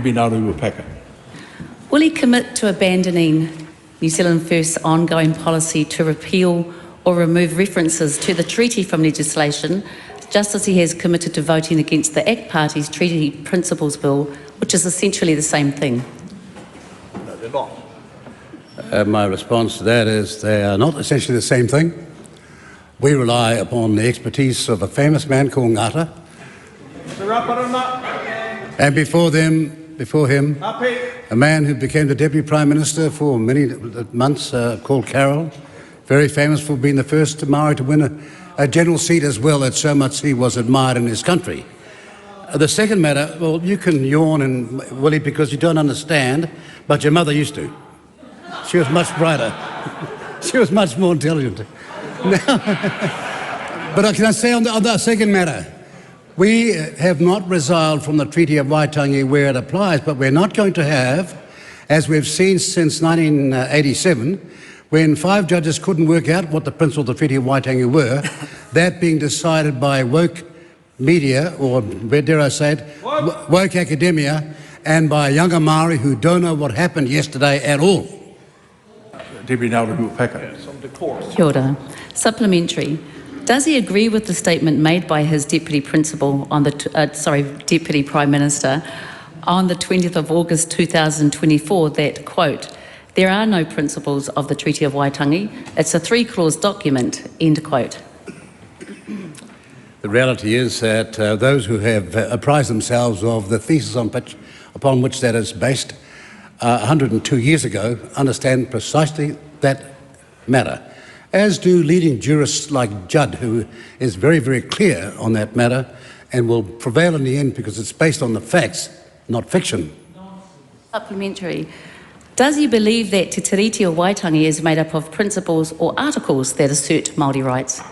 Ngarewa-Packer. Will he commit to abandoning New Zealand First's ongoing policy to repeal or remove references to the treaty from legislation, just as he has committed to voting against the ACT Party's Treaty Principles Bill, which is essentially the same thing? No, they're not. My response to that is they are not essentially the same thing. We rely upon the expertise of a famous man called Ngata, and before him, a man who became the Deputy Prime Minister for many months called Carroll, very famous for being the first Māori to win a general seat as well, that so much he was admired in his country. The second matter, well, you can yawn, and Willie, because you don't understand, but your mother used to. She was much brighter. She was much more intelligent. But can I say on the second matter, we have not resiled from the Treaty of Waitangi where it applies, but we're not going to have, as we've seen since 1987, when 5 judges couldn't work out what the principles of the Treaty of Waitangi were, that being decided by woke media, or dare I say it, woke academia, and by younger Māori who don't know what happened yesterday at all. Deputy Ngarewa-Packer. Kia ora. Supplementary. Does he agree with the statement made by his Deputy Principal on the Deputy Prime Minister on the 20th of August 2024 that, quote, "There are no principles of the Treaty of Waitangi. It's a 3-clause document," end quote? The reality is that those who have apprised themselves of the thesis upon which that is based 102 years ago understand precisely that matter, as do leading jurists like Judd, who is very, very clear on that matter and will prevail in the end because it's based on the facts, not fiction. Supplementary. Does he believe that Te Tiriti o Waitangi is made up of principles or articles that assert Māori rights?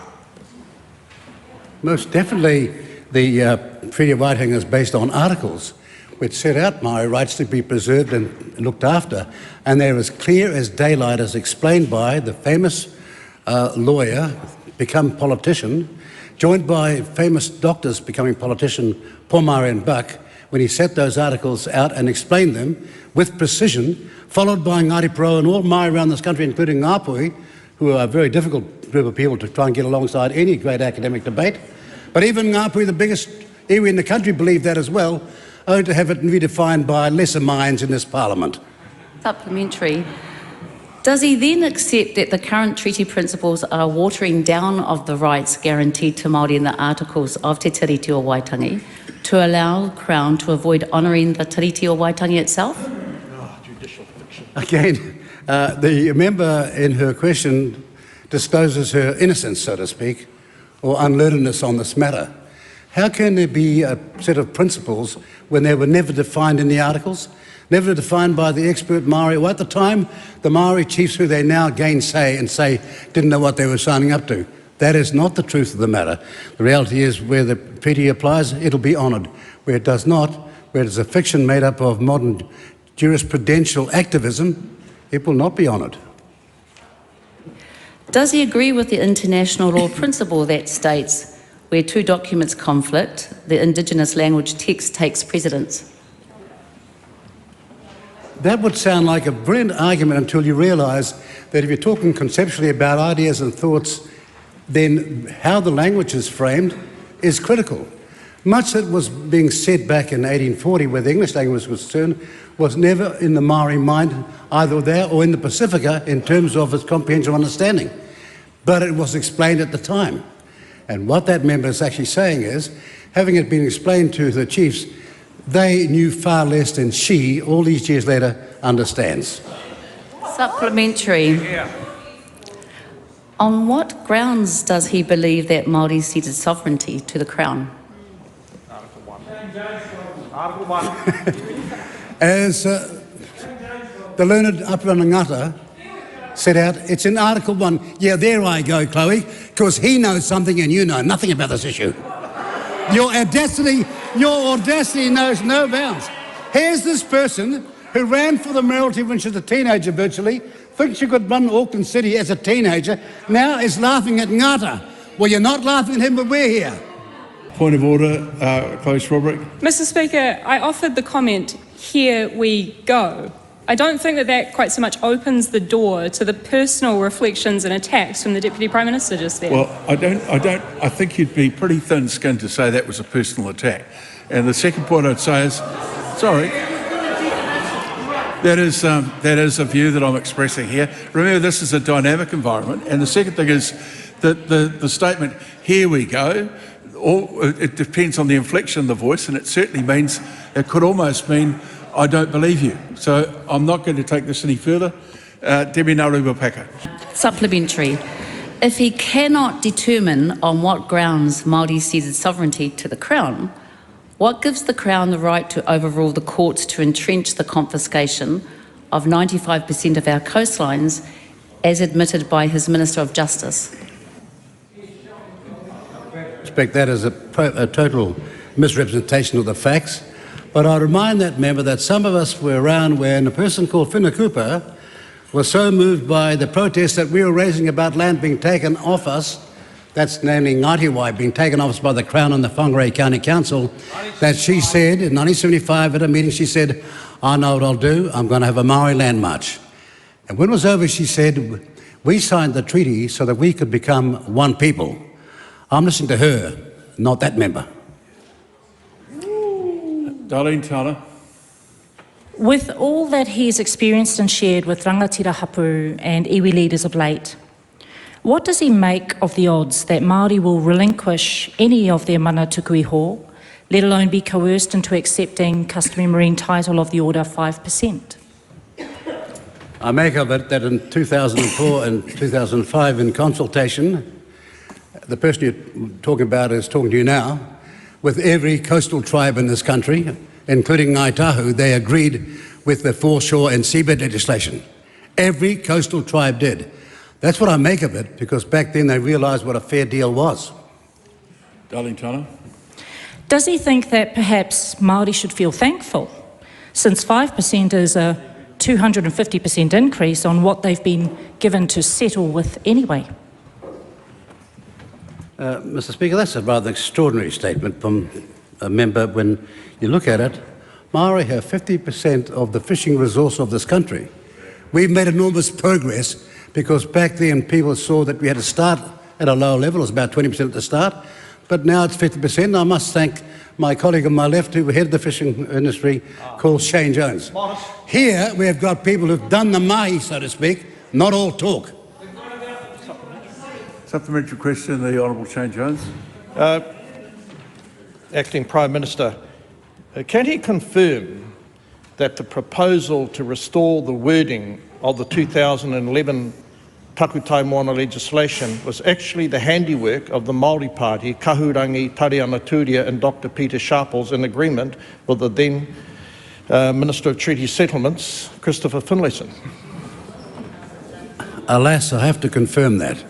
Most definitely the Treaty of Waitangi is based on articles which set out Māori rights to be preserved and looked after, and they're as clear as daylight, as explained by the famous lawyer, become politician, joined by famous doctors becoming politician, Pomare and Buck, when he set those articles out and explained them with precision, followed by Ngāti Porou and all Māori around this country, including Ngāpui, who are a very difficult group of people to try and get alongside any great academic debate. But even Ngāpui, the biggest iwi in the country, believed that as well, only to have it redefined by lesser minds in this Parliament. Supplementary. Does he then accept that the current treaty principles are a watering down of the rights guaranteed to Māori in the articles of Te Tiriti o Waitangi to allow the Crown to avoid honouring the Tiriti o Waitangi itself? Judicial fiction. Again, the member in her question discloses her innocence, so to speak, or unlearnedness on this matter. How can there be a set of principles when they were never defined in the articles, never defined by the expert Māori, or at the time, the Māori chiefs who they now gainsay and say didn't know what they were signing up to? That is not the truth of the matter. The reality is where the treaty applies, it'll be honoured. Where it does not, where it is a fiction made up of modern jurisprudential activism, it will not be honoured. Does he agree with the international law principle that states where 2 documents conflict, the Indigenous language text takes precedence? That would sound like a brilliant argument until you realise that if you're talking conceptually about ideas and thoughts, then how the language is framed is critical. Much that was being said back in 1840, where the English language was concerned, was never in the Māori mind, either there or in the Pacifica, in terms of its comprehensive understanding. But it was explained at the time. And what that member is actually saying is, having it been explained to the chiefs, they knew far less than she, all these years later, understands. Supplementary. Yeah. On what grounds does he believe that Māori ceded sovereignty to the Crown? Article 1. Article 1. As the learned Apirana Ngata set out, it's in Article 1. Yeah, there I go, Chlöe, because he knows something and you know nothing about this issue. Your audacity knows no bounds. Here's this person who ran for the mayoralty when she was a teenager virtually, thinks she could run Auckland City as a teenager, now is laughing at Ngata. Well, you're not laughing at him, but we're here. Point of order, Chlöe Swarbrick. Mr. Speaker, I offered the comment, here we go. I don't think that quite so much opens the door to the personal reflections and attacks from the Deputy Prime Minister just there. Well, I think you'd be pretty thin-skinned to say that was a personal attack. And the second point I'd say is, sorry, that is a view that I'm expressing here. Remember, this is a dynamic environment. And the second thing is that the statement, here we go, it depends on the inflection of the voice, and it certainly means, it could almost mean, I don't believe you. So I'm not going to take this any further. Debbie Ngarewa-Packer. Supplementary. If he cannot determine on what grounds Māori ceded sovereignty to the Crown, what gives the Crown the right to overrule the courts to entrench the confiscation of 95% of our coastlines, as admitted by his Minister of Justice? I expect that is a total misrepresentation of the facts. But I remind that member that some of us were around when a person called Whina Cooper was so moved by the protests that we were raising about land being taken off us, that's namely Ngāti being taken off us by the Crown and the Whangarei County Council, that she said in 1975 at a meeting, she said, I know what I'll do, I'm going to have a Māori land march. And when it was over, she said, we signed the treaty so that we could become one people. I'm listening to her, not that member. Darleen, Tana. With all that he has experienced and shared with rangatira hapu and iwi leaders of late, what does he make of the odds that Māori will relinquish any of their mana tuku iho, let alone be coerced into accepting customary marine title of the order 5%? I make of it that in 2004 and 2005 in consultation, the person you're talking about is talking to you now, with every coastal tribe in this country, including Ngāi Tahu, they agreed with the foreshore and seabed legislation. Every coastal tribe did. That's what I make of it, because back then they realised what a fair deal was. Darleen, Tana. Does he think that perhaps Māori should feel thankful, since 5% is a 250% increase on what they've been given to settle with anyway? Mr. Speaker, that's a rather extraordinary statement from a member. When you look at it, Māori have 50% of the fishing resource of this country. We've made enormous progress because back then people saw that we had to start at a lower level. It was about 20% at the start, but now it's 50%. I must thank my colleague on my left who headed the fishing industry, called Shane Jones. Here we have got people who've done the mahi, so to speak, not all talk. Supplementary question, the Honourable Shane Jones. Acting Prime Minister, can he confirm that the proposal to restore the wording of the 2011 Takutai Moana legislation was actually the handiwork of the Māori Pāti, Kahurangi, Tariana Turia and Dr. Peter Sharples in agreement with the then Minister of Treaty Settlements, Christopher Finlayson? Alas, I have to confirm that.